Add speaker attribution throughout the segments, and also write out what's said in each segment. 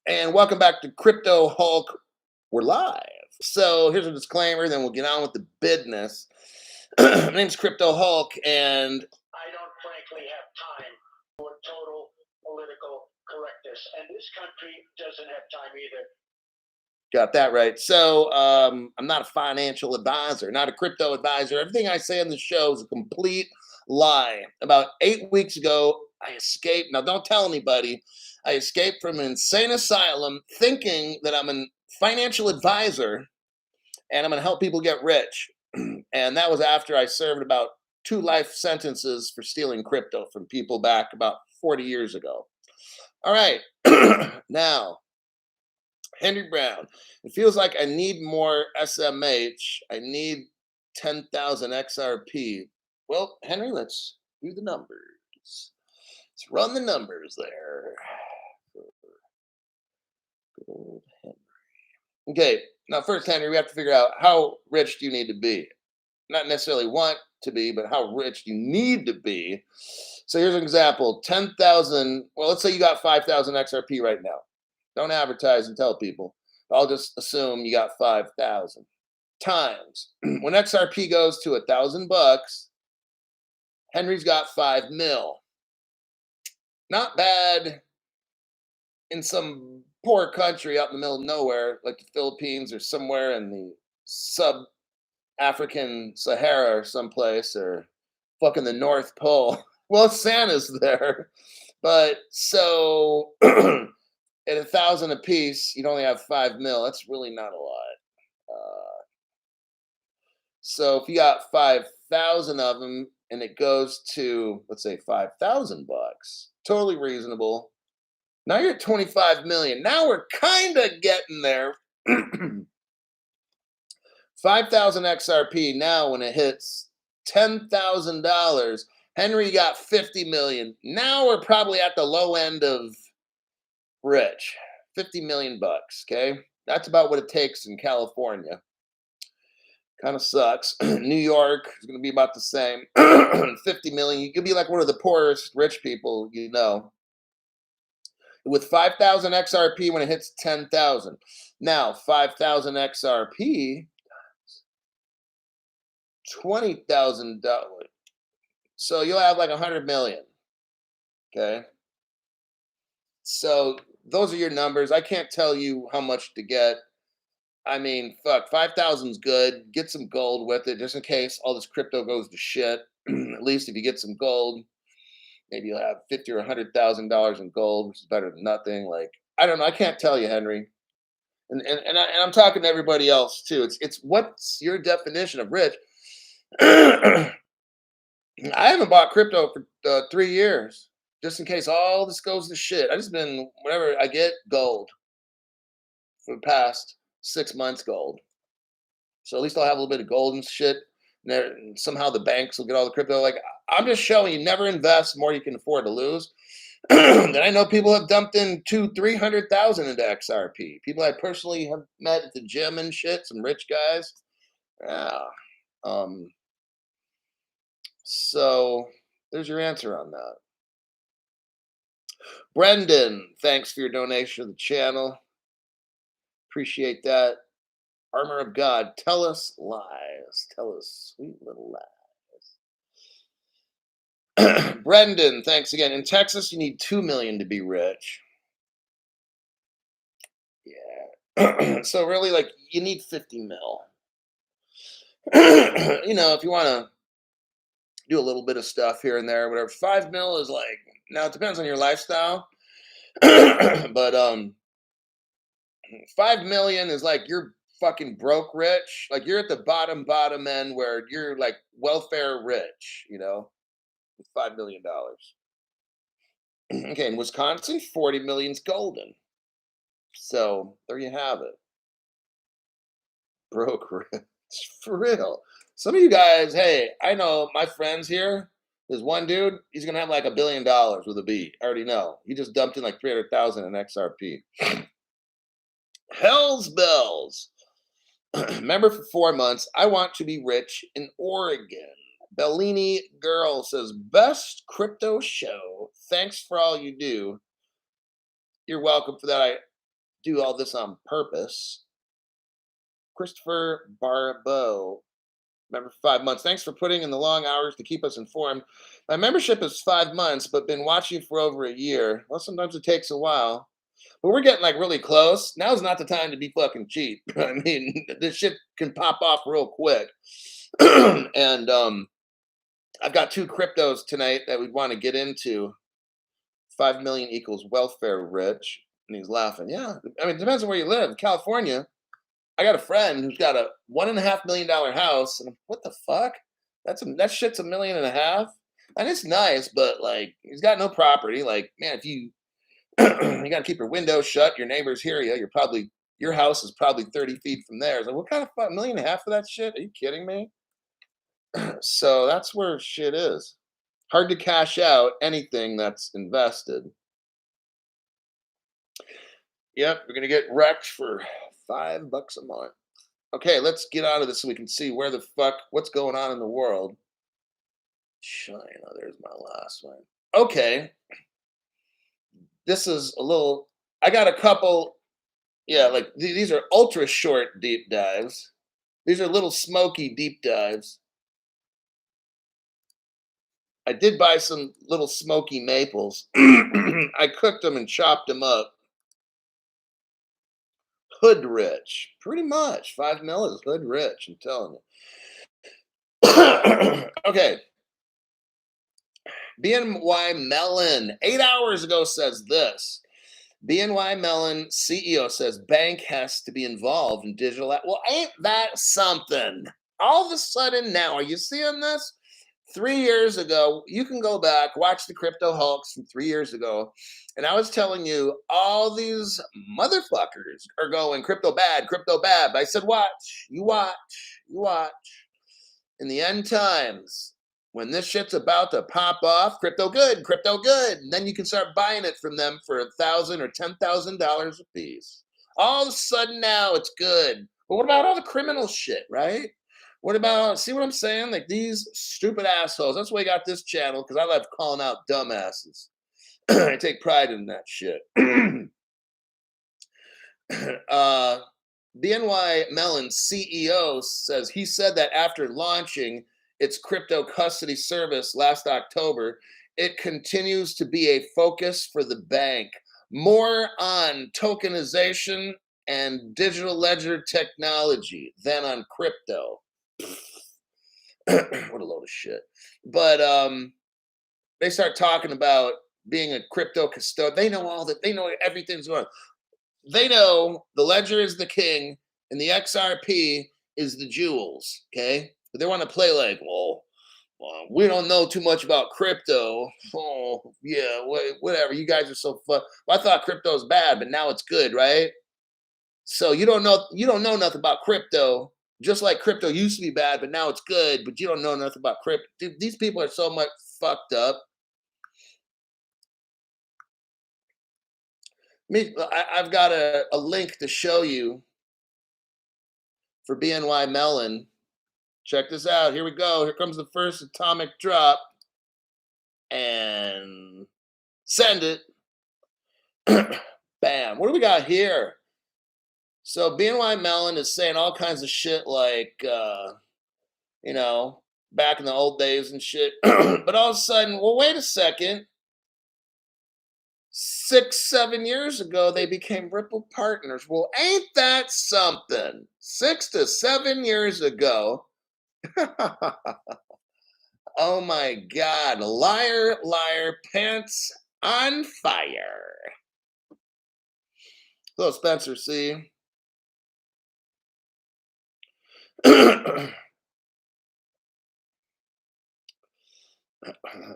Speaker 1: And welcome back to Crypto Hulk. We're live. So here's a disclaimer, then we'll get on with the business. My name's Crypto Hulk, and
Speaker 2: I don't frankly have time for total political correctness. And this country doesn't have time either.
Speaker 1: got that right. So I'm not a financial advisor, not a crypto advisor. Everything I say on the show is a complete lie. About 8 weeks ago, I escaped. Now, don't tell anybody. I escaped from an insane asylum thinking that I'm a financial advisor and I'm going to help people get rich. And that was after I served about 2 life sentences for stealing crypto from people back about 40 years ago. All right. Now, Henry Brown. It feels like I need more SMH. I need 10,000 XRP. Well, Henry, let's do the numbers. Let's run the numbers there. Good old Henry. Okay, now first, Henry, we have to figure out how rich do you need to be? Not necessarily want to be, but how rich you need to be. So here's an example: 10,000. Well, let's say you got 5,000 XRP right now. Don't advertise and tell people. I'll just assume you got 5,000 times. When XRP goes to $1,000, Henry's got 5 mil. Not bad in some poor country out in the middle of nowhere, like the Philippines or somewhere in the sub-African Sahara or someplace, or fucking the North Pole. Well, Santa's there. But so at 1,000 a piece, you'd only have 5 mil. That's really not a lot. So if you got 5,000 of them and it goes to, let's say, $5,000, totally reasonable. Now you're at 25 million. Now we're kind of getting there. 5,000 XRP. Now when it hits $10,000, Henry got 50 million. Now we're probably at the low end of rich. 50 million bucks. Okay, that's about what it takes in California. Kind of sucks. New York is going to be about the same. 50 million. You could be like one of the poorest rich people you know. With 5,000 XRP when it hits 10,000. Now 5,000 XRP, $20,000. So you'll have like 100 million. Okay. So those are your numbers. I can't tell you how much to get. I mean, fuck, 5,000 is good. Get some gold with it just in case all this crypto goes to shit. At least if you get some gold, maybe you'll have 50 or $100,000 in gold, which is better than nothing. Like, I don't know. I can't tell you, Henry. And I'm talking to everybody else too. It's what's your definition of rich? I haven't bought crypto for 3 years, just in case all this goes to shit. I just been whenever I get gold for the past 6 months, gold. So at least I'll have a little bit of gold and shit. And somehow the banks will get all the crypto. Like, I'm just showing you, never invest more you can afford to lose. Then I know people have dumped in 200,000-300,000 into XRP. People I personally have met at the gym and shit, some rich guys. Yeah. So there's your answer on that. Brendan, thanks for your donation to the channel. Appreciate that. Armor of God, tell us lies. Tell us sweet little lies. Brendan, thanks again. In Texas, you need 2 million to be rich. Yeah. So really, like, you need 50 mil. You know, if you want to do a little bit of stuff here and there, whatever. 5 mil is like, now it depends on your lifestyle. But 5 million is like you're fucking broke rich. Like you're at the bottom end where you're like welfare rich, you know, with $5 million. Okay, in Wisconsin, 40 million's golden. So there you have it. Broke rich. For real. Some of you guys, hey, I know my friends here. There's one dude, he's gonna have like $1 billion with a B. I already know. He just dumped in like 300,000 in XRP. Hell's bells. Member for 4 months. I want to be rich in Oregon. Bellini Girl says, best crypto show. Thanks for all you do. You're welcome for that. do all this on purpose. Christopher Barbeau, member for 5 months. Thanks for putting in the long hours to keep us informed. My membership is 5 months, but been watching for over a year. Well, sometimes it takes a while, but we're getting like really close. Now's not the time to be fucking cheap. I mean, this shit can pop off real quick. And I've got two cryptos tonight that we'd want to get into. 5 million equals welfare rich. And he's laughing. Yeah. I mean, it depends on where you live. California, I got a friend who's got a $1.5 million house. And what the fuck? That shit's 1.5 million. And it's nice, but like he's got no property. Like, man, if you you gotta keep your windows shut, your neighbors hear you. Your house is probably 30 feet from theirs. Like, what kind of 1.5 million for that shit? Are you kidding me? So that's where shit is. Hard to cash out anything that's invested. Yep, we're gonna get wrecked for $5 a month. Okay, let's get out of this so we can see what's going on in the world. China, there's my last one. Okay, this is a little. I got a couple. Yeah, like these are ultra short deep dives. These are little smoky deep dives. I did buy some little smoky maples. I cooked them and chopped them up. Hood rich, pretty much. 5 mil is hood rich. I'm telling you. Okay, BNY Mellon 8 hours ago says this. BNY Mellon CEO says bank has to be involved in digital. Well, ain't that something? All of a sudden now, are you seeing this? 3 years ago, you can go back, watch the crypto hulks from 3 years ago. And I was telling you, all these motherfuckers are going crypto bad, crypto bad. But I said, watch, you watch, you watch. In the end times, when this shit's about to pop off, crypto good, crypto good. And then you can start buying it from them for $1,000 or $10,000 a piece. All of a sudden now it's good. But what about all the criminal shit, right? What about, see what I'm saying? Like these stupid assholes. That's why I got this channel, because I love calling out dumbasses. I take pride in that shit. BNY Mellon CEO says he said that after launching its crypto custody service last October, it continues to be a focus for the bank. More on tokenization and digital ledger technology than on crypto. What a load of shit. But they start talking about being a crypto custodian. They know all that. They know everything's going on. They know the ledger is the king and the XRP is the jewels. Okay, but they want to play like, well, we don't know too much about crypto. Oh, yeah, whatever. You guys are so fun. Well, I thought crypto was bad, but now it's good, right? So you don't know nothing about crypto. Just like crypto used to be bad, but now it's good. But you don't know nothing about crypto. Dude, these people are so much fucked up. I've got a link to show you for BNY Mellon. Check this out. Here we go. Here comes the first atomic drop. And send it. Bam. What do we got here? So BNY Mellon is saying all kinds of shit like, back in the old days and shit. But all of a sudden, well, wait a second. 6-7 years ago, they became Ripple partners. Well, ain't that something? 6 to 7 years ago. Oh my God. Liar, liar, pants on fire. Hello, Spencer C.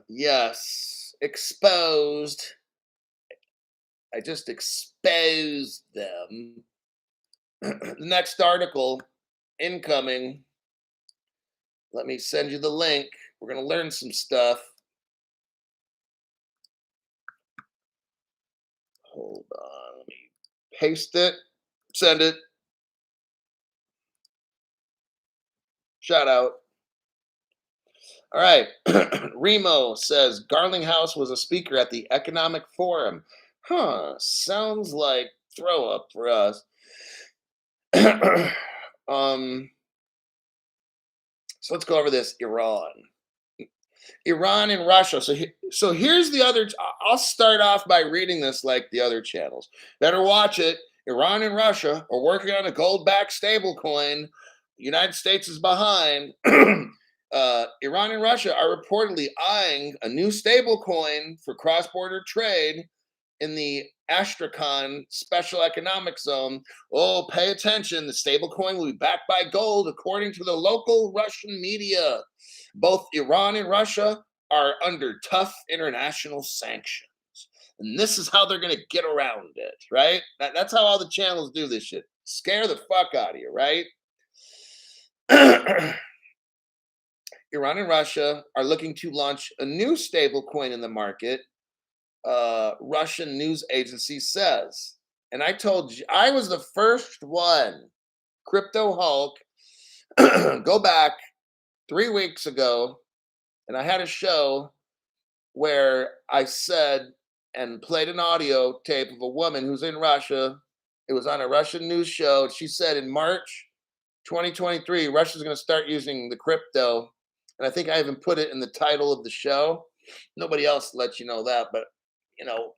Speaker 1: Yes, exposed. I just exposed them. The next article incoming. Let me send you the link. We're going to learn some stuff. Hold on. Let me paste it. Send it. Shout out. All right. Remo says Garlinghouse was a speaker at the Economic Forum. Huh. Sounds like throw up for us. um, so let's go over this Iran and Russia. So here's the other. I'll start off by reading this like the other channels. Better watch it. Iran and Russia are working on a gold-backed stablecoin. The United States is behind. Iran and Russia are reportedly eyeing a new stablecoin for cross-border trade in the Astrakhan Special Economic Zone. Oh, pay attention. The stablecoin will be backed by gold, according to the local Russian media. Both Iran and Russia are under tough international sanctions. And this is how they're going to get around it, right? That's how all the channels do this shit. Scare the fuck out of you, right? Iran and Russia are looking to launch a new stablecoin in the market, Russian news agency says. And I told you, I was the first one, Crypto Hulk, go back 3 weeks ago, and I had a show where I said and played an audio tape of a woman who's in Russia. It was on a Russian news show. She said in March 2023, Russia's going to start using the crypto. And I think I even put it in the title of the show. Nobody else lets you know that, but you know,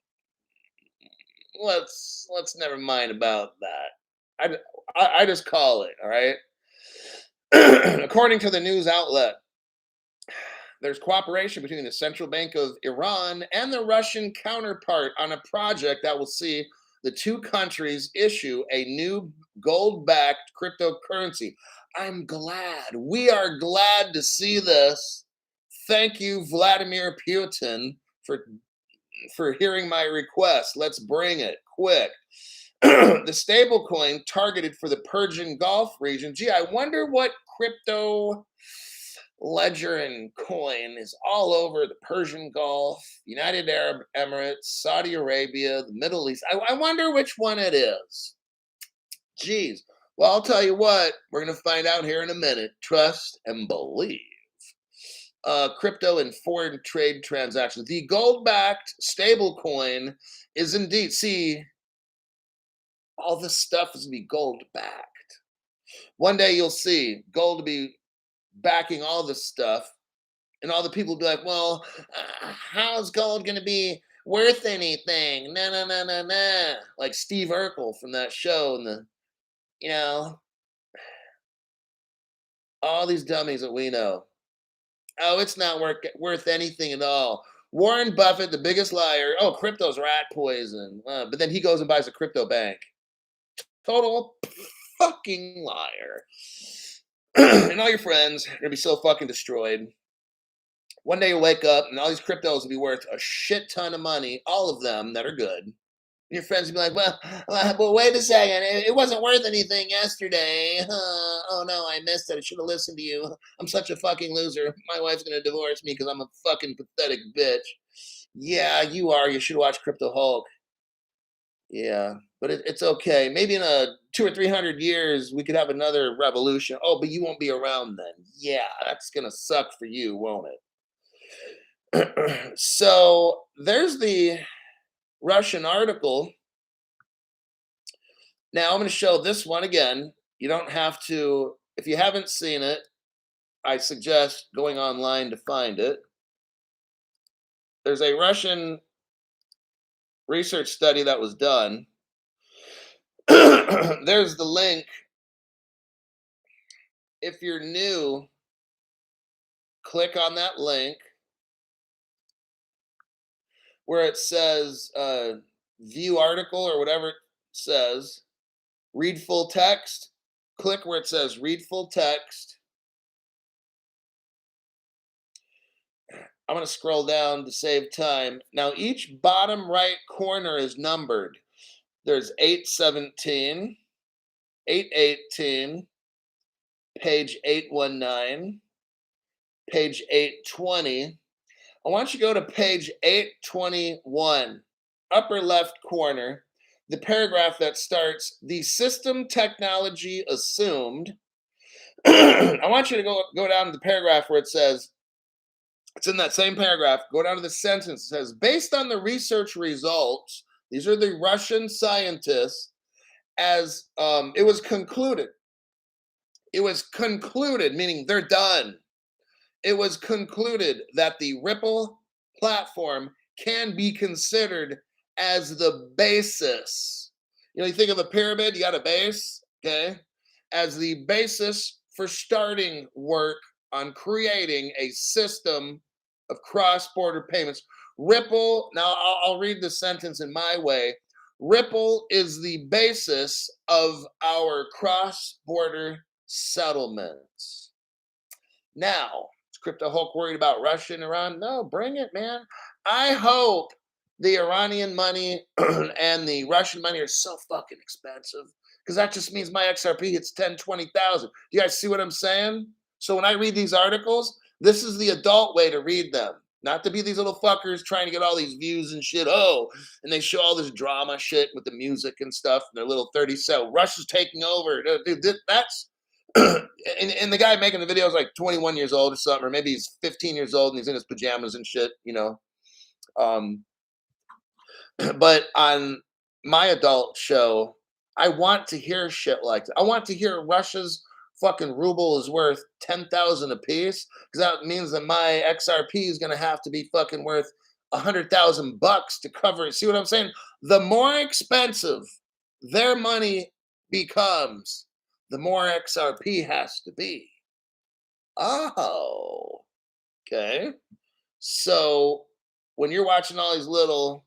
Speaker 1: let's never mind about that. I just call it, all right? According to the news outlet, there's cooperation between the Central Bank of Iran and the Russian counterpart on a project that will see the two countries issue a new gold-backed cryptocurrency. I'm glad. We are glad to see this. Thank you, Vladimir Putin, for hearing my request. Let's bring it quick. The stablecoin targeted for the Persian Gulf region. Gee, I wonder what crypto ledger and coin is all over the Persian Gulf, United Arab Emirates, Saudi Arabia, the Middle East. I wonder which one it is. Geez. Well, I'll tell you what, we're going to find out here in a minute. Trust and believe. Crypto and foreign trade transactions. The gold-backed stablecoin is indeed, see, all this stuff is going to be gold-backed. One day you'll see gold to be backing all this stuff, and all the people will be like, well, how's gold going to be worth anything? No, no, no, no, no. Like Steve Urkel from that show, and all these dummies that we know. Oh, it's not worth anything at all. Warren Buffett, the biggest liar. Oh, crypto's rat poison. But then he goes and buys a crypto bank. Total fucking liar. And all your friends are going to be so fucking destroyed. One day you'll wake up and all these cryptos will be worth a shit ton of money, all of them that are good. Your friends will be like, well, wait a second. It wasn't worth anything yesterday. Oh, no, I missed it. I should have listened to you. I'm such a fucking loser. My wife's going to divorce me because I'm a fucking pathetic bitch. Yeah, you are. You should watch Crypto Hulk. Yeah, but it's okay. Maybe in 200 or 300 years, we could have another revolution. Oh, but you won't be around then. Yeah, that's going to suck for you, won't it? So there's the Russian article. Now I'm going to show this one again. You don't have to, if you haven't seen it, I suggest going online to find it. There's a Russian research study that was done. There's the link. If you're new, click on that link where it says view article or whatever it says. Read full text. Click where it says read full text. I'm going to scroll down to save time. Now, each bottom right corner is numbered. There's 817, 818, page 819, page 820. I want you to go to page 821, upper left corner, the paragraph that starts, the system technology assumed. I want you to go down to the paragraph where it says, it's in that same paragraph, go down to the sentence. It says, based on the research results, These are the Russian scientists. As it was concluded, meaning they're done. It was concluded that the Ripple platform can be considered as the basis. You know, you think of a pyramid, you got a base, okay, as the basis for starting work on creating a system of cross border payments. Ripple, now I'll read the sentence in my way. Ripple is the basis of our cross border settlements. Now, is Crypto Hulk worried about Russia and Iran? No, bring it, man. I hope the Iranian money and the Russian money are so fucking expensive because that just means my XRP hits 10, 20,000. Do you guys see what I'm saying? So when I read these articles, this is the adult way to read them. Not to be these little fuckers trying to get all these views and shit. Oh, and they show all this drama shit with the music and stuff. And their little 30 cent. Russia's taking over. Dude, that's and the guy making the video is like 21 years old or something, or maybe he's 15 years old and he's in his pajamas and shit, you know. But on my adult show, I want to hear shit like that. I want to hear Russia's fucking ruble is worth 10,000 a piece because that means that my XRP is going to have to be fucking worth 100,000 bucks to cover it. See what I'm saying? The more expensive their money becomes, the more XRP has to be. Oh, okay. So when you're watching all these little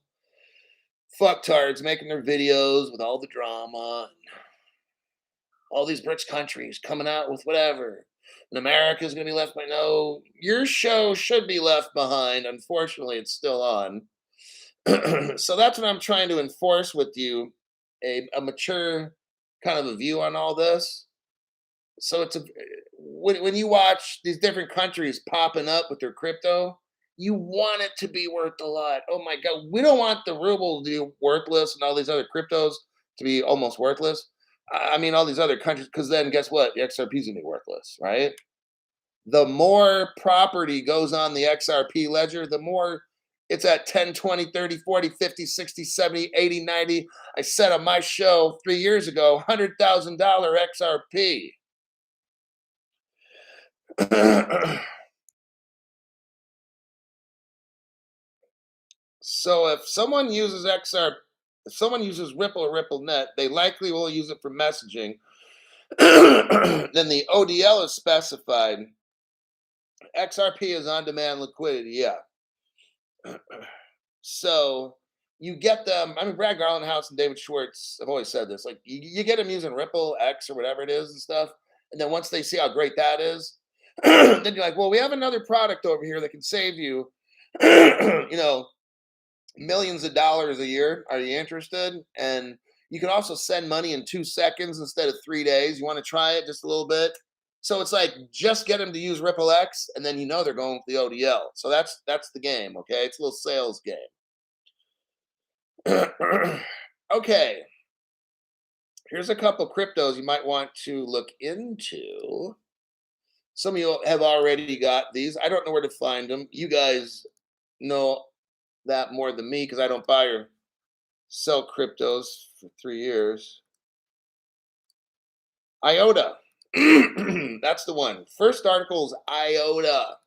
Speaker 1: fucktards making their videos with all the drama, and all these rich countries coming out with whatever, and America's going to be left behind. No, your show should be left behind. Unfortunately, it's still on. So that's what I'm trying to enforce with you, a mature kind of a view on all this. So it's when you watch these different countries popping up with their crypto, you want it to be worth a lot. Oh my God, we don't want the ruble to be worthless and all these other cryptos to be almost worthless. I mean, all these other countries, because then guess what? The XRP is gonna be worthless, right? The more property goes on the XRP ledger, the more it's at 10, 20, 30, 40, 50, 60, 70, 80, 90. I said on my show 3 years ago, $100,000 XRP. So if someone uses if someone uses Ripple or RippleNet, they likely will use it for messaging. Then the ODL is specified. XRP is on-demand liquidity. Yeah. So you get them. I mean, Brad Garlandhouse and David Schwartz have always said this. Like you get them using Ripple X or whatever it is and stuff, and then once they see how great that is, then you're like, well, we have another product over here that can save you, you know, millions of dollars a year. Are you interested? And you can also send money in 2 seconds instead of 3 days. You want to try it just a little bit? So it's like just get them to use Ripple X, and then you know they're going with the ODL. So that's the game. Okay, it's a little sales game. Okay, here's a couple cryptos you might want to look into. Some of you have already got these. I don't know where to find them. You guys know that more than me because I don't buy or sell cryptos for 3 years. IOTA. That's the one. First article is IOTA.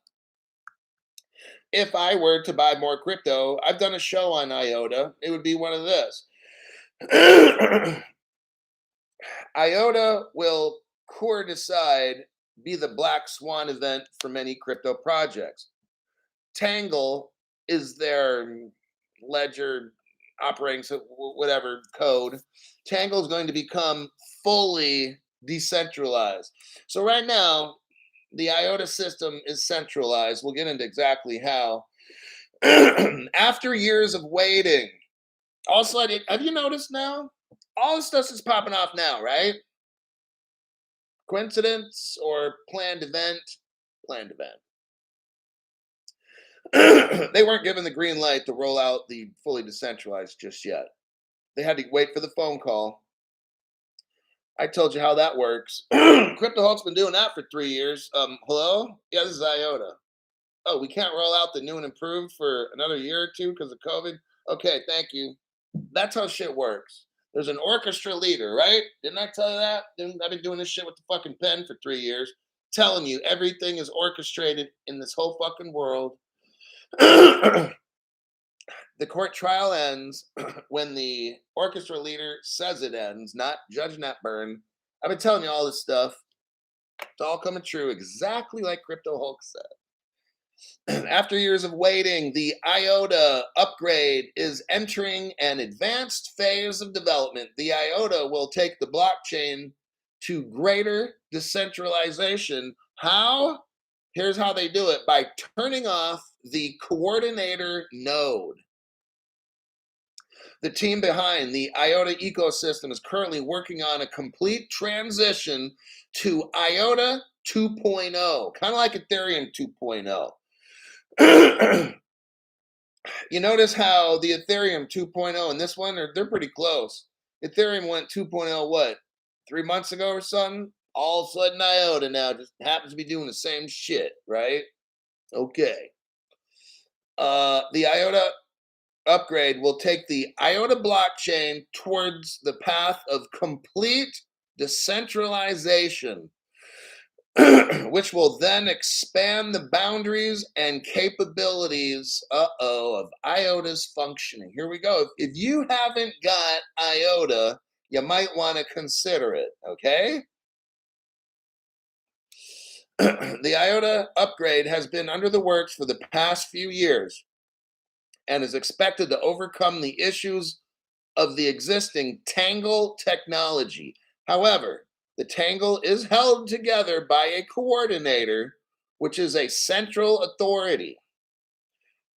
Speaker 1: If I were to buy more crypto, I've done a show on IOTA. It would be one of this. IOTA will core decide be the black swan event for many crypto projects. Tangle is their ledger operating, so whatever code. Tangle is going to become fully decentralized. So right now, the IOTA system is centralized. We'll get into exactly how. After years of waiting, also, have you noticed now? All this stuff is popping off now, right? Coincidence or planned event? Planned event. They weren't given the green light to roll out the fully decentralized just yet. They had to wait for the phone call. I told you how that works. Crypto Hulk's been doing that for 3 years. Hello? Yeah, this is IOTA. Oh, we can't roll out the new and improved for another year or two because of COVID? Okay, thank you. That's how shit works. There's an orchestra leader, right? Didn't I tell you that? I've been doing this shit with the fucking pen for 3 years, telling you everything is orchestrated in this whole fucking world. The court trial ends when the orchestra leader says it ends, not Judge Natburn. I've been telling you all this stuff. It's all coming true, exactly like Crypto Hulk said. After years of waiting, the IOTA upgrade is entering an advanced phase of development. The IOTA will take the blockchain to greater decentralization. How? Here's how they do it: by turning off the coordinator node. The team behind the IOTA ecosystem is currently working on a complete transition to IOTA 2.0, kind of like Ethereum 2.0. You notice how the Ethereum 2.0 and this one, they're pretty close. Ethereum went 2.0, what, 3 months ago or something? All of a sudden, IOTA now just happens to be doing the same shit, right? Okay. The IOTA upgrade will take the IOTA blockchain towards the path of complete decentralization, which will then expand the boundaries and capabilities of IOTA's functioning. Here we go. If you haven't got IOTA, you might want to consider it, okay? The IOTA upgrade has been under the works for the past few years and is expected to overcome the issues of the existing Tangle technology. However, the Tangle is held together by a coordinator, which is a central authority,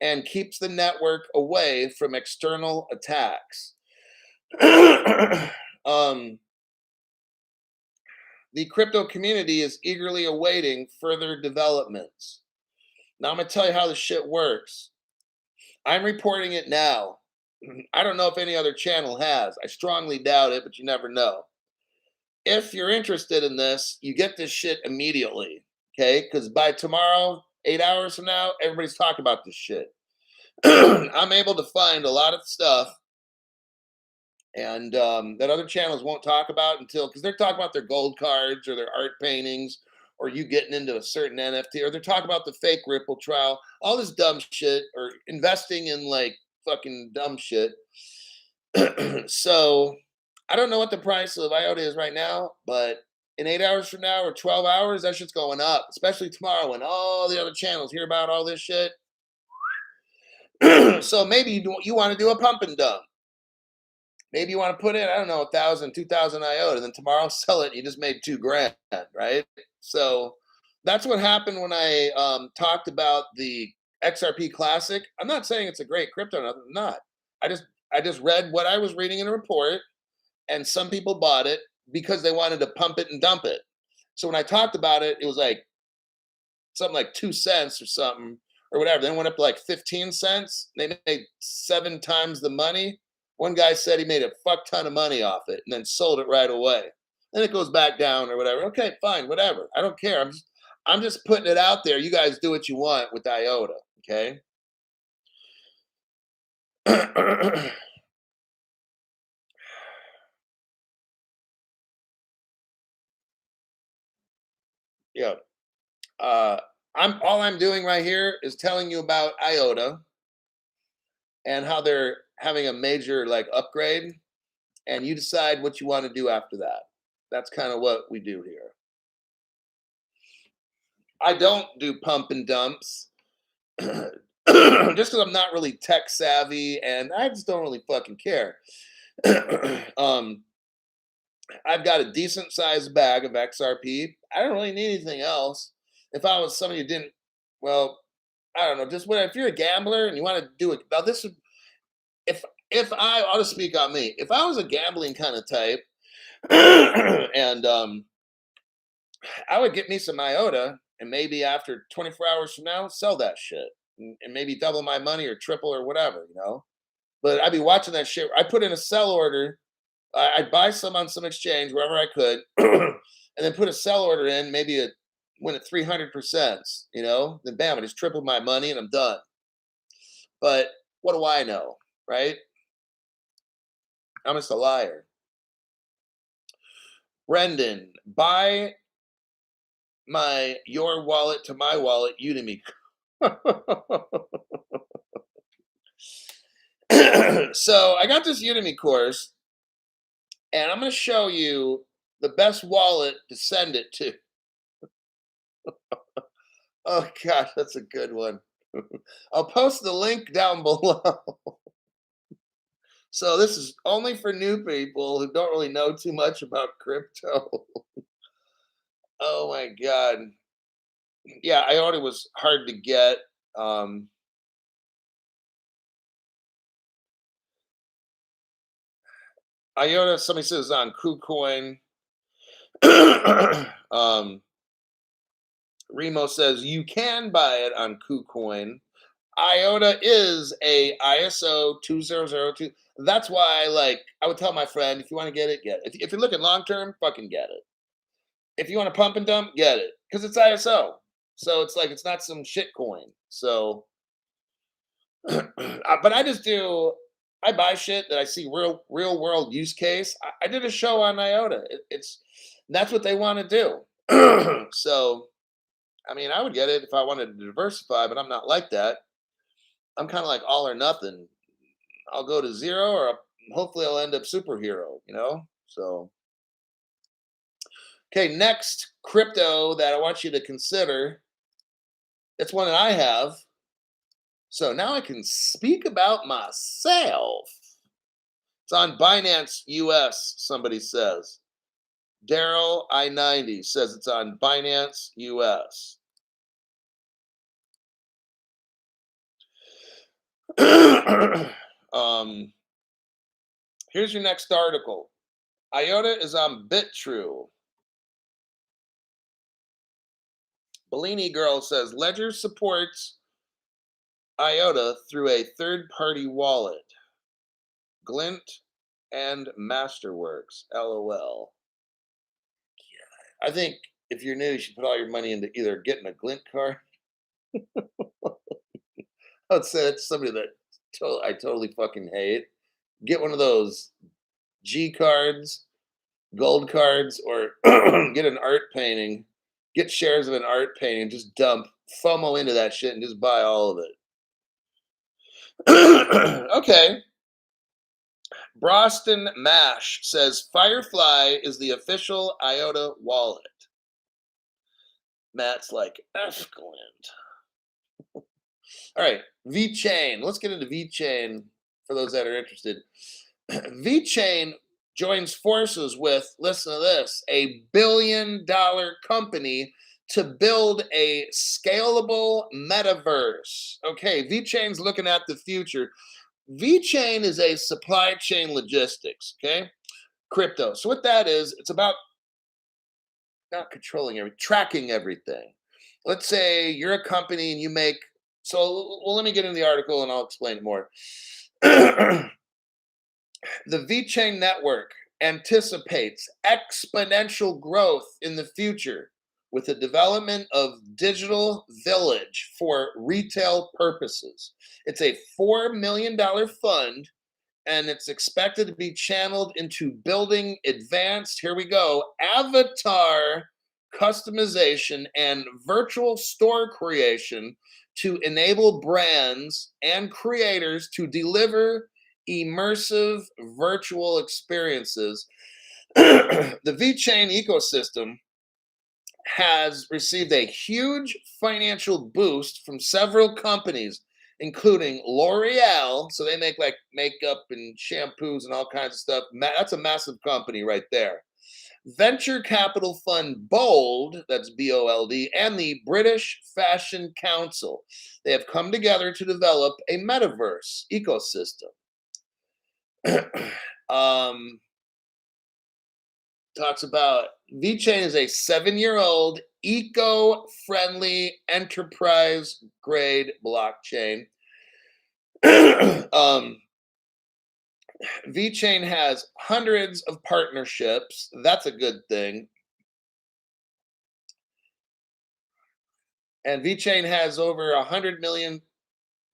Speaker 1: and keeps the network away from external attacks. The crypto community is eagerly awaiting further developments. Now I'm going to tell you how this shit works. I'm reporting it now. I don't know if any other channel has. I strongly doubt it, but you never know. If you're interested in this, you get this shit immediately, okay? Because by tomorrow, 8 hours from now, everybody's talking about this shit. I'm able to find a lot of stuff and that other channels won't talk about until, because they're talking about their gold cards or their art paintings or you getting into a certain NFT, or they're talking about the fake Ripple trial, all this dumb shit, or investing in like fucking dumb shit. So I don't know what the price of IOTA is right now, but in 8 hours from now or 12 hours, that shit's going up, especially tomorrow when all the other channels hear about all this shit. So maybe you want to do a pump and dump. Maybe you want to put in, I don't know, 1,000, 2,000 IOTA, and then tomorrow sell it. And you just made $2,000, right? So that's what happened when I talked about the XRP Classic. I'm not saying it's a great crypto, I'm not. I just read what I was reading in a report, and some people bought it because they wanted to pump it and dump it. So when I talked about it, it was like something like 2 cents or something or whatever. Then it went up to like 15 cents. They made 7 times the money. One guy said he made a fuck ton of money off it and then sold it right away. Then it goes back down or whatever. Okay, fine, whatever. I don't care. I'm just putting it out there. You guys do what you want with IOTA, okay? Yeah. I'm doing right here is telling you about IOTA and how they're having a major like upgrade, and you decide what you want to do after that. That's kind of what we do here. I don't do pump and dumps just because I'm not really tech savvy and I just don't really fucking care. um, I've got a decent sized bag of XRP. I don't really need anything else. If I was somebody who didn't, well, I don't know, just what if you're a gambler and you want to do it. Now, this would, if I'll just speak on me. If I was a gambling kind of type, and I would get me some IOTA, and maybe after 24 hours from now, sell that shit, and maybe double my money or triple or whatever, you know. But I'd be watching that shit. I put in a sell order. I'd buy some on some exchange wherever I could, and then put a sell order in. Maybe it went at 300%. You know, then bam, I just tripled my money and I'm done. But what do I know, right? I'm just a liar. Brendan, buy your wallet to my wallet Udemy. So I got this Udemy course, and I'm going to show you the best wallet to send it to. Oh gosh, that's a good one. I'll post the link down below. So this is only for new people who don't really know too much about crypto. Oh my god. Yeah, IOTA was hard to get. Um, IOTA, somebody says on KuCoin. um, Remo says you can buy it on KuCoin. IOTA is a ISO 2002. That's why, like, I would tell my friend, if you want to get it, get it. If you're looking long term, fucking get it. If you want to pump and dump, get it because it's ISO. So it's like it's not some shit coin. So, but I just do. I buy shit that I see real world use case. I did a show on IOTA. It's that's what they want to do. So, I mean, I would get it if I wanted to diversify, but I'm not like that. I'm kind of like all or nothing. I'll go to zero, or hopefully I'll end up superhero. So, okay, next crypto that I want you to consider. It's one that I have. So now I can speak about myself. It's on Binance US, somebody says. Daryl I-90 says it's on Binance US. Here's your next article. IOTA is on BitTrue. Bellini Girl says Ledger supports IOTA through a third-party wallet. Glint and Masterworks. LOL. I think if you're new, you should put all your money into either getting a Glint card. I would say it's somebody that I totally fucking hate. Get one of those G cards, gold cards, or get an art painting. Get shares of an art painting. Just dump FOMO into that shit and just buy all of it. Okay. Broston Mash says Firefly is the official IOTA wallet. Matt's like, excellent. All right, VChain. Let's get into VChain for those that are interested. VChain joins forces with, listen to this, $1 billion company to build a scalable metaverse. Okay, VChain's looking at the future. VChain is a supply chain logistics, okay? Crypto. So what that is, it's about not controlling everything, tracking everything. Let's say you're a company and you make, well, let me get into the article and I'll explain it more. The VChain network anticipates exponential growth in the future with the development of digital village for retail purposes. It's a $4 million fund, and it's expected to be channeled into building advanced, here we go, avatar customization and virtual store creation to enable brands and creators to deliver immersive virtual experiences. The VChain ecosystem has received a huge financial boost from several companies, including L'Oreal. So they make like makeup and shampoos and all kinds of stuff. That's a massive company right there. Venture capital fund Bold, that's BOLD, and the British Fashion Council. They have come together to develop a metaverse ecosystem. Talks about VChain is a 7-year-old eco-friendly enterprise grade blockchain. VChain has hundreds of partnerships. That's a good thing. And VChain has over 100 million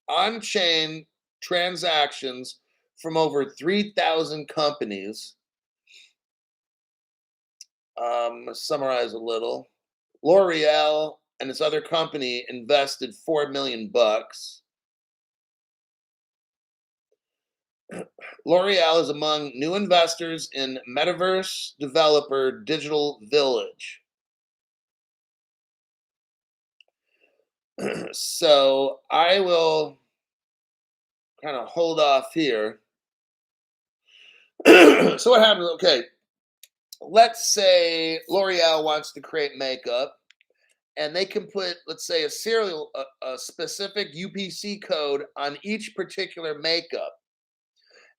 Speaker 1: on-chain transactions from over 3,000 companies. Summarize a little. L'Oreal and this other company invested 4 million bucks. L'Oreal is among new investors in metaverse developer Digital Village. So I will kind of hold off here. So what happens? Okay, let's say L'Oreal wants to create makeup, and they can put, let's say, a specific UPC code on each particular makeup,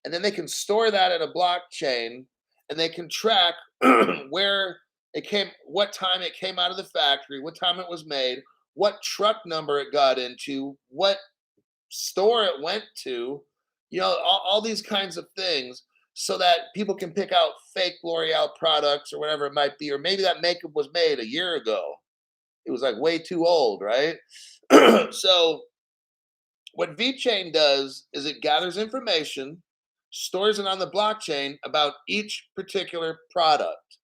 Speaker 1: and then they can store that in a blockchain, and they can track where it came, what time it came out of the factory, what time it was made, what truck number it got into, what store it went to, all these kinds of things, so that people can pick out fake L'Oreal products or whatever it might be, or maybe that makeup was made a year ago. It was like way too old, right? So what VChain does is it gathers information, stores it on the blockchain about each particular product.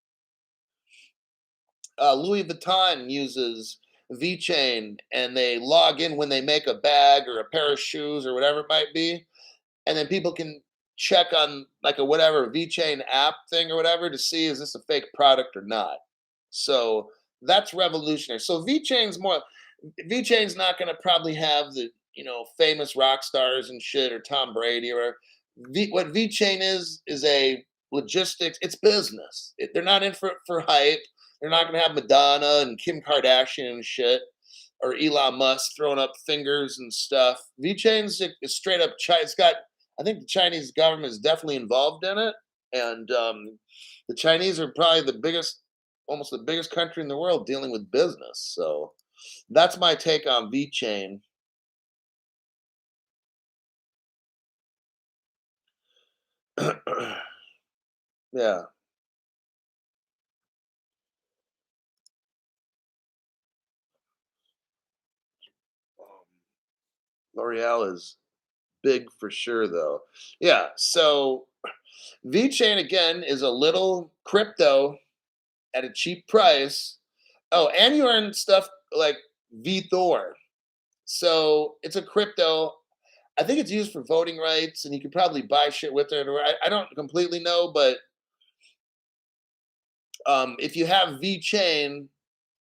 Speaker 1: Louis Vuitton uses VChain, and they log in when they make a bag or a pair of shoes or whatever it might be, and then people can check on like a whatever VChain app thing or whatever to see, is this a fake product or not. So that's revolutionary. So VChain's not going to probably have the famous rock stars and shit or Tom Brady or what VChain is a logistics. It's business. They're not in for hype. They're not going to have Madonna and Kim Kardashian and shit, or Elon Musk throwing up fingers and stuff. VChain's is straight up China. It's got, I think the Chinese government is definitely involved in it, and the Chinese are probably almost the biggest country in the world dealing with business. So that's my take on VChain. Yeah, L'Oreal is big for sure, though. Yeah, so VChain again is a little crypto at a cheap price. Oh, and you earn stuff like VThor. So it's a crypto. I think it's used for voting rights, and you could probably buy shit with it. Or I don't completely know, but if you have VChain,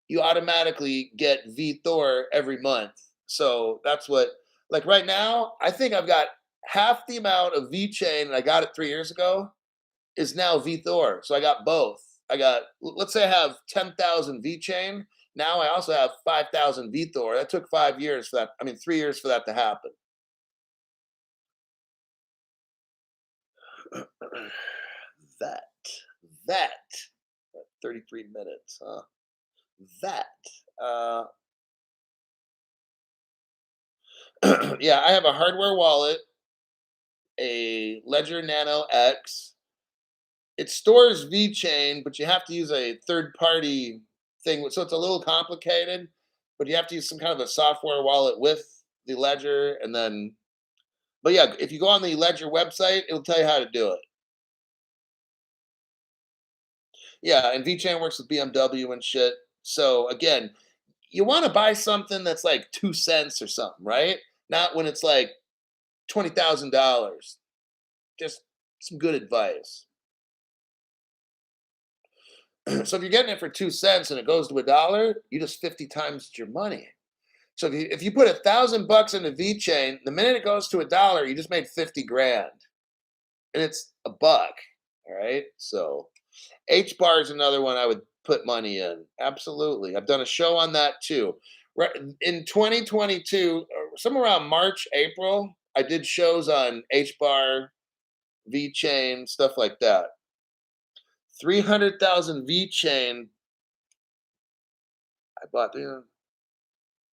Speaker 1: you automatically get VThor every month. So that's what, like right now, I think I've got half the amount of VChain, and I got it 3 years ago, is now VThor. So I got both. Let's say I have 10,000 VChain. Now I also have 5,000 VThor. That took 5 years for that. I mean, 3 years for that to happen. that, that, 33 minutes, huh? That, uh, yeah, I have a hardware wallet, a Ledger Nano X. It stores VChain, but you have to use a third party thing. So it's a little complicated, but you have to use some kind of a software wallet with the Ledger. And then, but yeah, if you go on the Ledger website, it'll tell you how to do it. Yeah, and VChain works with BMW and shit. So again, you want to buy something that's like 2 cents or something, right? Not when it's like $20,000. Just some good advice. So if you're getting it for 2 cents and it goes to a dollar, you just 50 times your money. So if you put $1,000 into VChain, the minute it goes to a dollar, you just made 50 grand, and it's a buck. All right. So H bar is another one I would put money in. Absolutely. I've done a show on that too. Right in 2022, somewhere around March, April, I did shows on H bar, VChain, stuff like that. 300,000 VChain I bought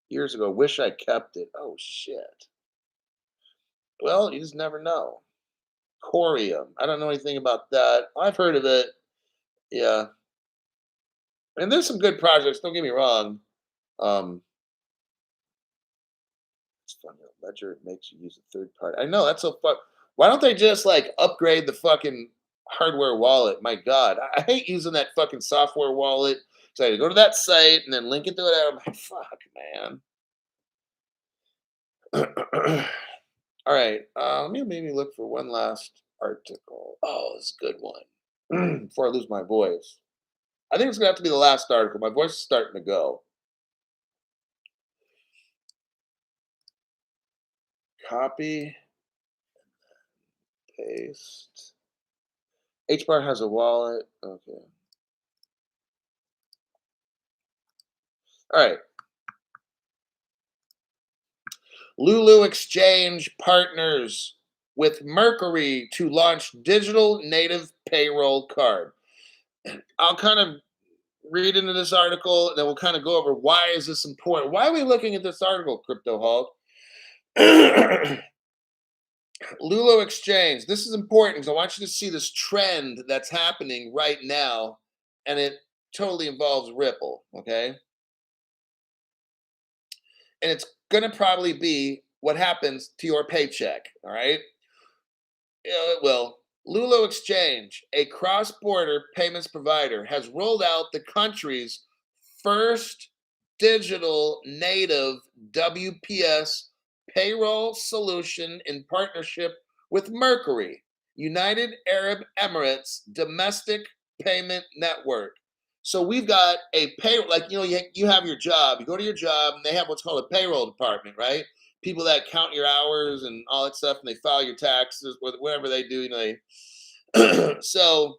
Speaker 1: years ago. Wish I kept it. Oh shit. Well, you just never know. Corium. I don't know anything about that. I've heard of it. Yeah. And there's some good projects, don't get me wrong. Um, it's funny. Ledger makes you use a third party. I know that's so fun. Why don't they just like upgrade the fucking hardware wallet? My God, I hate using that fucking software wallet. So I go to that site and then link it to it. I'm like, fuck, man. All right, let me maybe look for one last article. Oh, it's a good one. Before I lose my voice, I think it's gonna have to be the last article. My voice is starting to go. Copy, paste. HBAR has a wallet. Okay. All right. Lulu Exchange partners with Mercury to launch digital native payroll card. I'll kind of read into this article, and then we'll kind of go over why is this important. Why are we looking at this article, Crypto Hulk? Lulu Exchange. This is important because I want you to see this trend that's happening right now, and it totally involves Ripple. Okay, and it's gonna probably be what happens to your paycheck. All right. Yeah, it will. Lulu Exchange, a cross border payments provider, has rolled out the country's first digital native WPS payroll solution in partnership with Mercury, United Arab Emirates domestic payment network. So we've got a pay, like, you have your job, you go to your job, and they have what's called a payroll department, right? People that count your hours and all that stuff, and they file your taxes, whatever they do. So,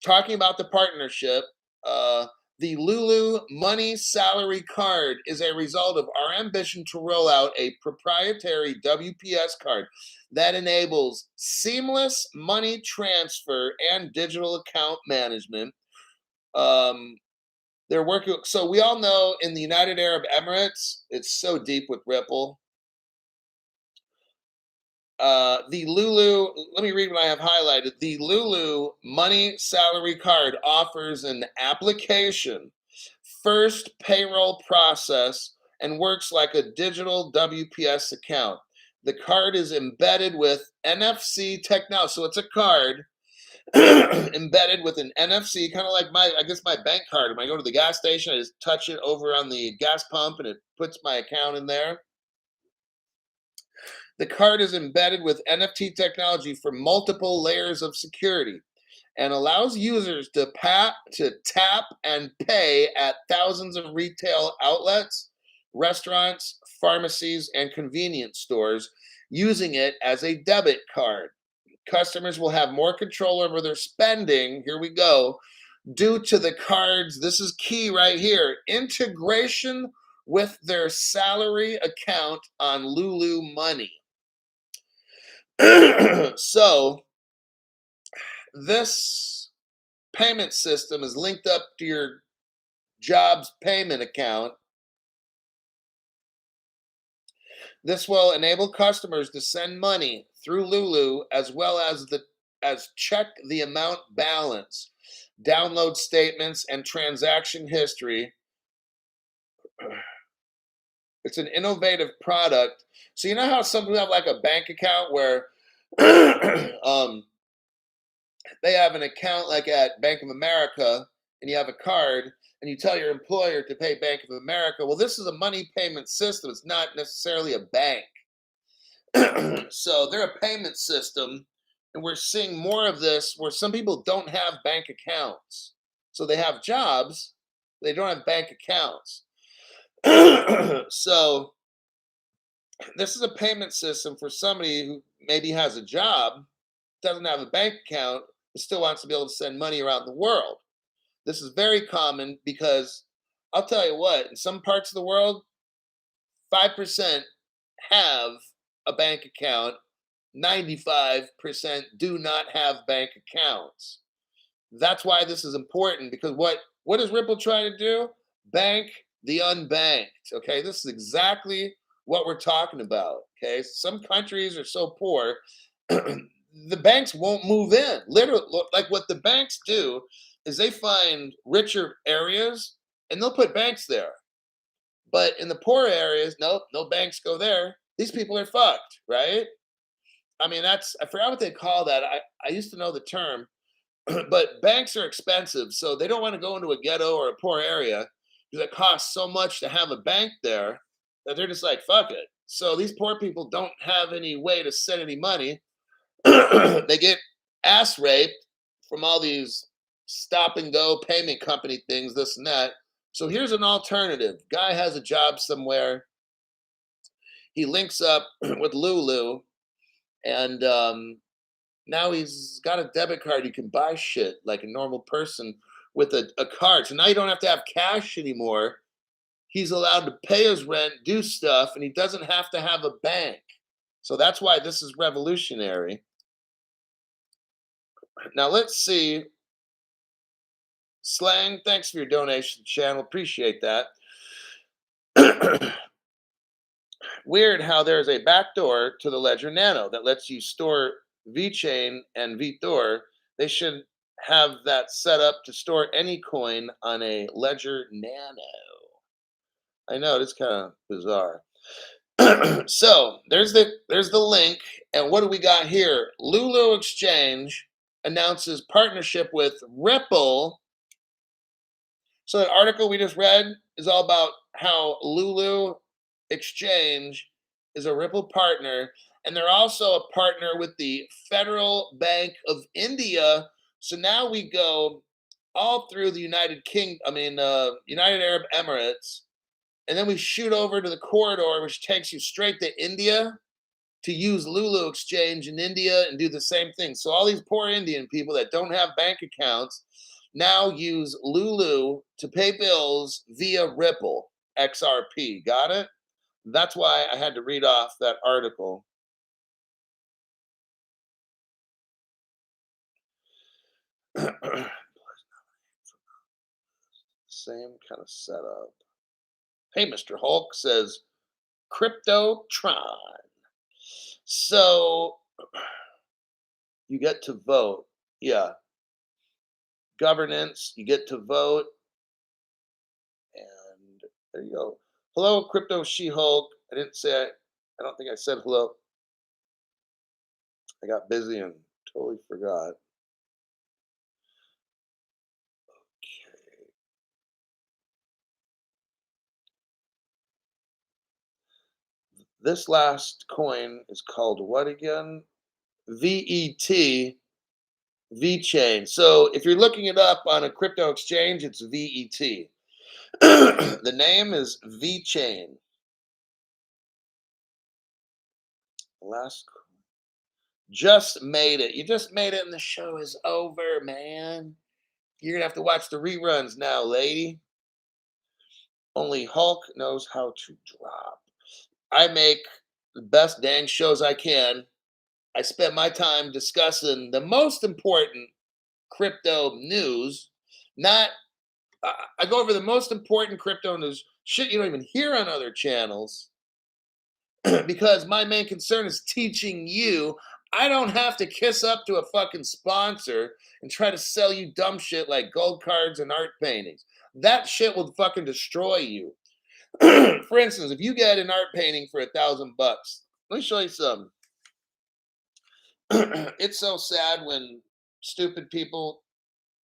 Speaker 1: talking about the partnership, the Lulu Money Salary Card is a result of our ambition to roll out a proprietary WPS card that enables seamless money transfer and digital account management. Um, they're working. So we all know in the United Arab Emirates, it's so deep with Ripple. The Lulu, let me read what I have highlighted. The Lulu Money Salary Card offers an application first payroll process and works like a digital WPS account. The card is embedded with NFC technology. So it's a card embedded with an NFC, kind of like I guess my bank card. When I go to the gas station, I just touch it over on the gas pump and it puts my account in there. The card is embedded with NFT technology for multiple layers of security and allows users to tap and pay at thousands of retail outlets, restaurants, pharmacies, and convenience stores using it as a debit card. Customers will have more control over their spending. Here we go. Due to the cards, this is key right here, integration with their salary account on Lulu Money. So this payment system is linked up to your job's payment account. This will enable customers to send money through Lulu as well as check the amount balance, download statements and transaction history. It's an innovative product. So you know how some people have like a bank account where they have an account like at Bank of America and you have a card and you tell your employer to pay Bank of America. Well, this is a money payment system. It's not necessarily a bank. So they're a payment system. And we're seeing more of this where some people don't have bank accounts. So they have jobs, they don't have bank accounts. So this is a payment system for somebody who maybe has a job, doesn't have a bank account, but still wants to be able to send money around the world. This is very common because I'll tell you what, in some parts of the world, 5% have a bank account, 95% do not have bank accounts. That's why this is important because what is Ripple trying to do? Bank the unbanked. Okay, this is exactly what we're talking about. Okay, some countries are so poor, the banks won't move in. Literally, like what the banks do is they find richer areas and they'll put banks there. But in the poor areas, nope, no banks go there. These people are fucked, right? I mean, I forgot what they call that. I used to know the term, but banks are expensive, so they don't want to go into a ghetto or a poor area because it costs so much to have a bank there that they're just like, fuck it. So these poor people don't have any way to send any money. They get ass raped from all these stop and go payment company things, this and that. So here's an alternative. Guy has a job somewhere. He links up with Lulu, and now he's got a debit card. You can buy shit like a normal person with a card. So now you don't have to have cash anymore. He's allowed to pay his rent, do stuff, and he doesn't have to have a bank. So that's why this is revolutionary. Now let's see. Slang, thanks for your donation, channel. Appreciate that. Weird how there's a backdoor to the Ledger Nano that lets you store VChain and VThor. They should have that set up to store any coin on a Ledger Nano. I know it's kind of bizarre. So there's the link, and what do we got here? Lulu Exchange announces partnership with Ripple. So that article we just read is all about how Lulu Exchange is a Ripple partner, and they're also a partner with the Federal Bank of India. So now we go all through the United Arab Emirates, and then we shoot over to the corridor, which takes you straight to India to use Lulu Exchange in India and do the same thing. So all these poor Indian people that don't have bank accounts now use Lulu to pay bills via Ripple XRP. Got it? That's why I had to read off that article. Same kind of setup. Hey, Mr. Hulk says Cryptotron. So you get to vote. Yeah. Governance, you get to vote. And there you go. Hello, Crypto She-Hulk. I didn't say I don't think I said hello. I got busy and totally forgot. Okay. This last coin is called what again? VET VChain. So if you're looking it up on a crypto exchange, it's VET. The name is VChain. Last just made it. You just made it and the show is over, man. You're gonna have to watch the reruns now, lady. Only Hulk knows how to drop. I make the best dang shows I can. I spend my time discussing the most important crypto news. Not I go over the most important crypto news, shit you don't even hear on other channels, because my main concern is teaching you. I don't have to kiss up to a fucking sponsor and try to sell you dumb shit like gold cards and art paintings. That shit will fucking destroy you. For instance, if you get an art painting for $1,000, let me show you something. It's so sad when stupid people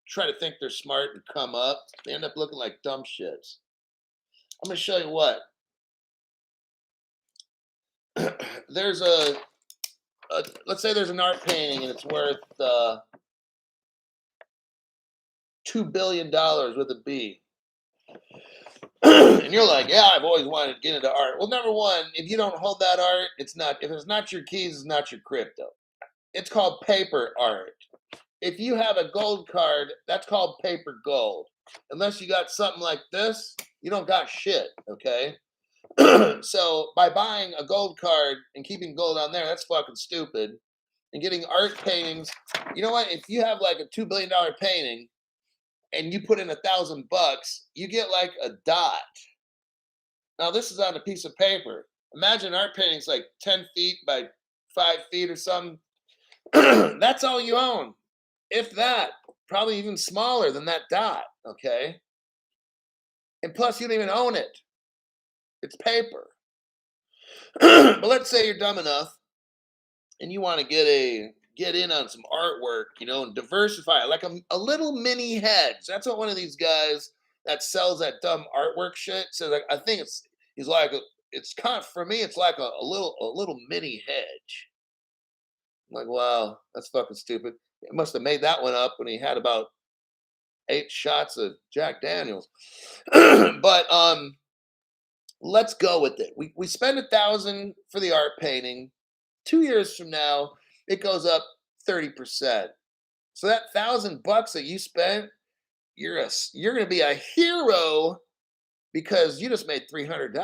Speaker 1: try to think they're smart and come up. They end up looking like dumb shits. I'm gonna show you what. There's let's say there's an art painting and it's worth $2 billion with a B. And you're like, yeah, I've always wanted to get into art. Well, number one, if you don't hold that art, if it's not your keys, it's not your crypto. It's called paper art. If you have a gold card, that's called paper gold. Unless you got something like this, you don't got shit, okay? So by buying a gold card and keeping gold on there, that's fucking stupid. And getting art paintings, you know what? If you have like a $2 billion painting and you put in $1,000, you get like a dot. Now this is on a piece of paper. Imagine art paintings like 10 feet by 5 feet or something. That's all you own. If that, probably even smaller than that dot, okay? And plus, you don't even own it. It's paper. But let's say you're dumb enough and you want to get in on some artwork, and diversify like a little mini hedge. That's what one of these guys that sells that dumb artwork shit says. Like, I think he's like it's kind of, for me, it's like a little mini hedge. I'm like, wow, that's fucking stupid. He must have made that one up when he had about 8 shots of Jack Daniels. But let's go with it. We spend 1,000 for the art painting. 2 years from now, it goes up 30%. So that $1,000 that you spent, you're gonna be a hero because you just made $300.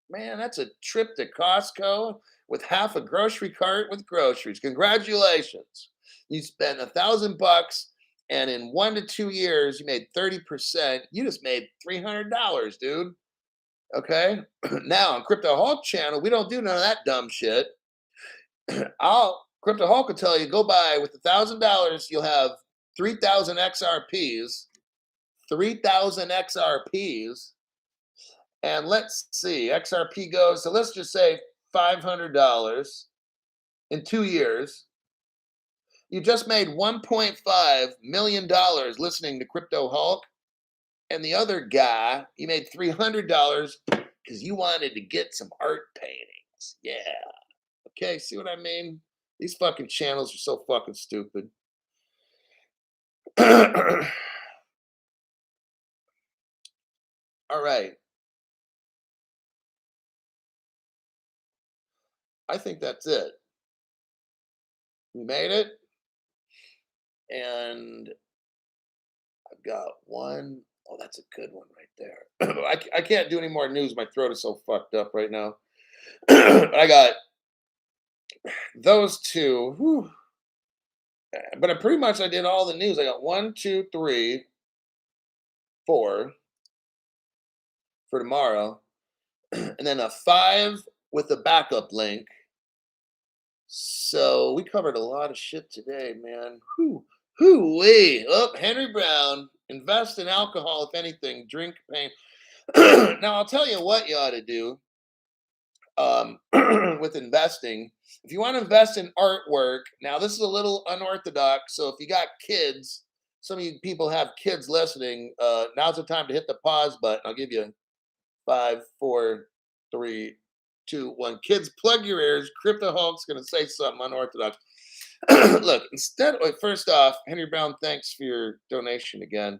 Speaker 1: Man, that's a trip to Costco with half a grocery cart with groceries. Congratulations. You spent $1,000, and in 1 to 2 years, you made 30%. You just made $300, dude. Okay. Now on Crypto Hulk channel, we don't do none of that dumb shit. Crypto Hulk will tell you, go buy with $1,000, you'll have 3,000 XRPs, 3,000 XRPs, and let's see, XRP goes. So let's just say $500 in 2 years. You just made $1.5 million listening to Crypto Hulk, and the other guy, you made $300 because you wanted to get some art paintings. Yeah. Okay, see what I mean? These fucking channels are so fucking stupid. All right. I think that's it. We made it. And I've got one. Oh, that's a good one right there. I can't do any more news. My throat is so fucked up right now. I got those two. Whew. But pretty much I did all the news. I got 1, 2, 3, 4 for tomorrow. And then a 5 with a backup link. So we covered a lot of shit today, man. Whoo-wee. Oh, Henry Brown, invest in alcohol, if anything, drink pain. Now, I'll tell you what you ought to do with investing. If you want to invest in artwork, now this is a little unorthodox. So if you got kids, some of you people have kids listening, now's the time to hit the pause button. I'll give you 5, 4, 3, 2, 1. Kids, plug your ears. Crypto Hulk's going to say something unorthodox. Look, first off, Henry Brown, thanks for your donation again.